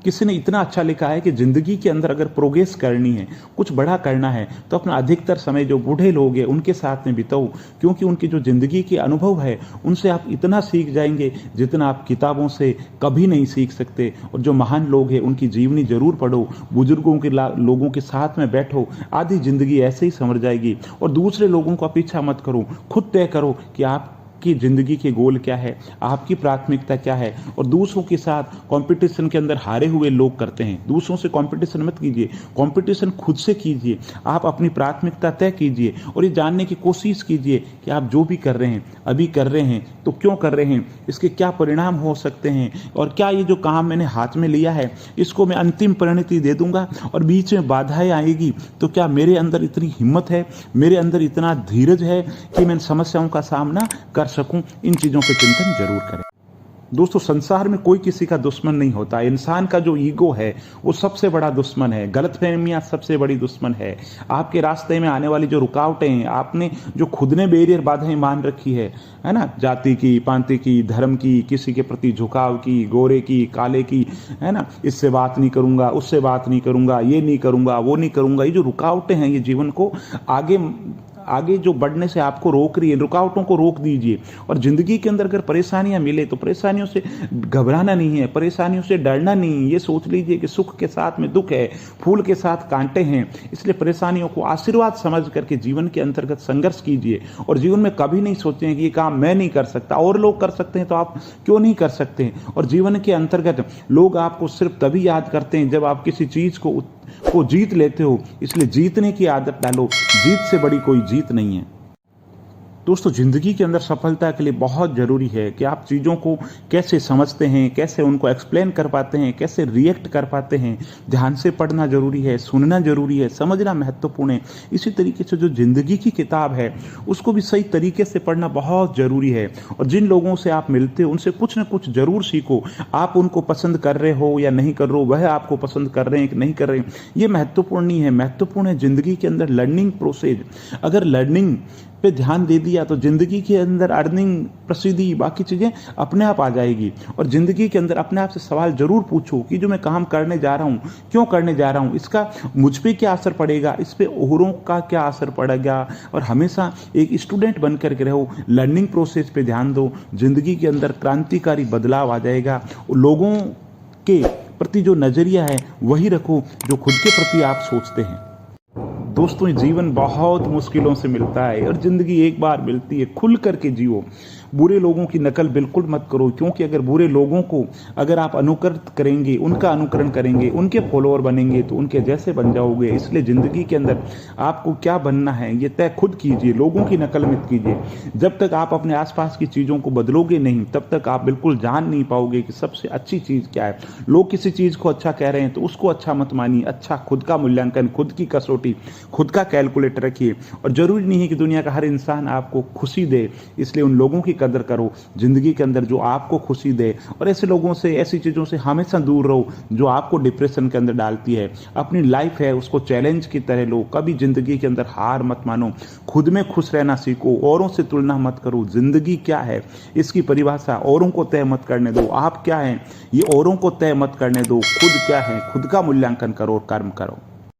किसी ने इतना अच्छा लिखा है कि ज़िंदगी के अंदर अगर प्रोग्रेस करनी है, कुछ बड़ा करना है, तो अपना अधिकतर समय जो बूढ़े लोग हैं उनके साथ में बिताओ, क्योंकि उनकी जो ज़िंदगी के अनुभव है उनसे आप इतना सीख जाएंगे जितना आप किताबों से कभी नहीं सीख सकते। और जो महान लोग हैं उनकी जीवनी जरूर पढ़ो, बुजुर्गों के लोगों के साथ में बैठो, आधी ज़िंदगी ऐसे ही समझ जाएगी। और दूसरे लोगों को अपेक्षा मत करो, खुद तय करो कि आप की जिंदगी के गोल क्या है, आपकी प्राथमिकता क्या है। और दूसरों के साथ कंपटीशन के अंदर हारे हुए लोग करते हैं, दूसरों से कंपटीशन मत कीजिए, कंपटीशन खुद से कीजिए। आप अपनी प्राथमिकता तय कीजिए और ये जानने की कोशिश कीजिए कि आप जो भी कर रहे हैं, अभी कर रहे हैं तो क्यों कर रहे हैं, इसके क्या परिणाम हो सकते हैं, और क्या ये जो काम मैंने हाथ में लिया है इसको मैं अंतिम परिणति दे दूंगा और बीच में बाधाएं आएगी तो क्या मेरे अंदर इतनी हिम्मत है, मेरे अंदर इतना धीरज है कि मैं समस्याओं का सामना कर सकूं। इन चीजों पे चिंतन जरूर करें। दोस्तों, संसार में कोई किसी का दुश्मन नहीं होता। इंसान का जो ईगो है वो सबसे बड़ा दुश्मन है, गलतफहमियां सबसे बड़ी दुश्मन है। आपके रास्ते में आने वाली जो रुकावटें हैं, आपने जो खुद ने बैरियर बाधाएं मान रखी है ना, जाति की, पांति की, धर्म की, किसी के प्रति झुकाव की, गोरे की, काले की, है ना, इससे बात नहीं करूंगा, उससे बात नहीं करूंगा, ये नहीं करूंगा, वो नहीं करूंगा, ये जो रुकावटें हैं ये जीवन को आगे जो बढ़ने से आपको रोक रही है, रुकावटों को रोक दीजिए। और जिंदगी के अंदर अगर परेशानियां मिले तो परेशानियों से घबराना नहीं है, परेशानियों से डरना नहीं है। ये सोच लीजिए कि सुख के साथ में दुख है, फूल के साथ कांटे हैं। इसलिए परेशानियों को आशीर्वाद समझ करके जीवन के अंतर्गत संघर्ष कीजिए। और जीवन में कभी नहीं सोचें कि ये काम मैं नहीं कर सकता, और लोग कर सकते हैं तो आप क्यों नहीं कर सकते। और जीवन के अंतर्गत लोग आपको सिर्फ तभी याद करते हैं जब आप किसी चीज को जीत लेते हो। इसलिए जीतने की आदत डालो, जीत से बड़ी कोई जीत नहीं है। दोस्तों, जिंदगी के अंदर सफलता के लिए बहुत जरूरी है कि आप चीज़ों को कैसे समझते हैं, कैसे उनको एक्सप्लेन कर पाते हैं, कैसे रिएक्ट कर पाते हैं। ध्यान से पढ़ना जरूरी है, सुनना जरूरी है, समझना महत्वपूर्ण है। इसी तरीके से जो जिंदगी की किताब है उसको भी सही तरीके से पढ़ना बहुत जरूरी है। और जिन लोगों से आप मिलते हो उनसे कुछ न कुछ जरूर सीखो। आप उनको पसंद कर रहे हो या नहीं कर रहे हो, वह आपको पसंद कर रहे हैं कि नहीं कर रहे हैं, ये महत्वपूर्ण नहीं है। महत्वपूर्ण है जिंदगी के अंदर लर्निंग प्रोसेस। अगर लर्निंग पे ध्यान दे दिया तो जिंदगी के अंदर अर्निंग, प्रसिद्धि, बाकी चीजें अपने आप आ जाएगी। और जिंदगी के अंदर अपने आप से सवाल जरूर पूछो कि जो मैं काम करने जा रहा हूँ, क्यों करने जा रहा हूँ, इसका मुझ पे क्या असर पड़ेगा, इस पे औरों का क्या असर पड़ेगा। और हमेशा एक स्टूडेंट बन करके रहो, लर्निंग प्रोसेस पे ध्यान दो। जिंदगी के अंदर क्रांतिकारी बदलाव आ जाएगा। लोगों के प्रति जो नजरिया है वही रखो जो खुद के प्रति आप सोचते हैं। दोस्तों, जीवन बहुत मुश्किलों से मिलता है और जिंदगी एक बार मिलती है, खुल करके जियो। बुरे लोगों की नकल बिल्कुल मत करो, क्योंकि अगर बुरे लोगों को अगर आप अनुकरण करेंगे, उनका अनुकरण करेंगे, उनके फॉलोअर बनेंगे तो उनके जैसे बन जाओगे। इसलिए जिंदगी के अंदर आपको क्या बनना है ये तय खुद कीजिए, लोगों की नकल मत कीजिए। जब तक आप अपने आसपास की चीजों को बदलोगे नहीं तब तक आप बिल्कुल जान नहीं पाओगे कि सबसे अच्छी चीज क्या है। लोग किसी चीज को अच्छा कह रहे हैं तो उसको अच्छा मत मानिए। अच्छा खुद का मूल्यांकन, खुद की कसौटी, खुद का कैलकुलेटर रखिए। और जरूरी नहीं है कि दुनिया का हर इंसान आपको खुशी दे, इसलिए उन लोगों की कदर करो जिंदगी के अंदर जो आपको खुशी दे। और ऐसे लोगों से, ऐसी चीजों से हमेशा दूर रहो जो आपको डिप्रेशन के अंदर डालती है। अपनी लाइफ है उसको चैलेंज की तरह लो, कभी जिंदगी के अंदर हार मत मानो। खुद में खुश रहना सीखो, औरों से तुलना मत करो। जिंदगी क्या है इसकी परिभाषा औरों को तय मत करने दो। आप क्या हैं ये औरों को तय मत करने दो। खुद क्या है, खुद का मूल्यांकन करो और कर्म करो।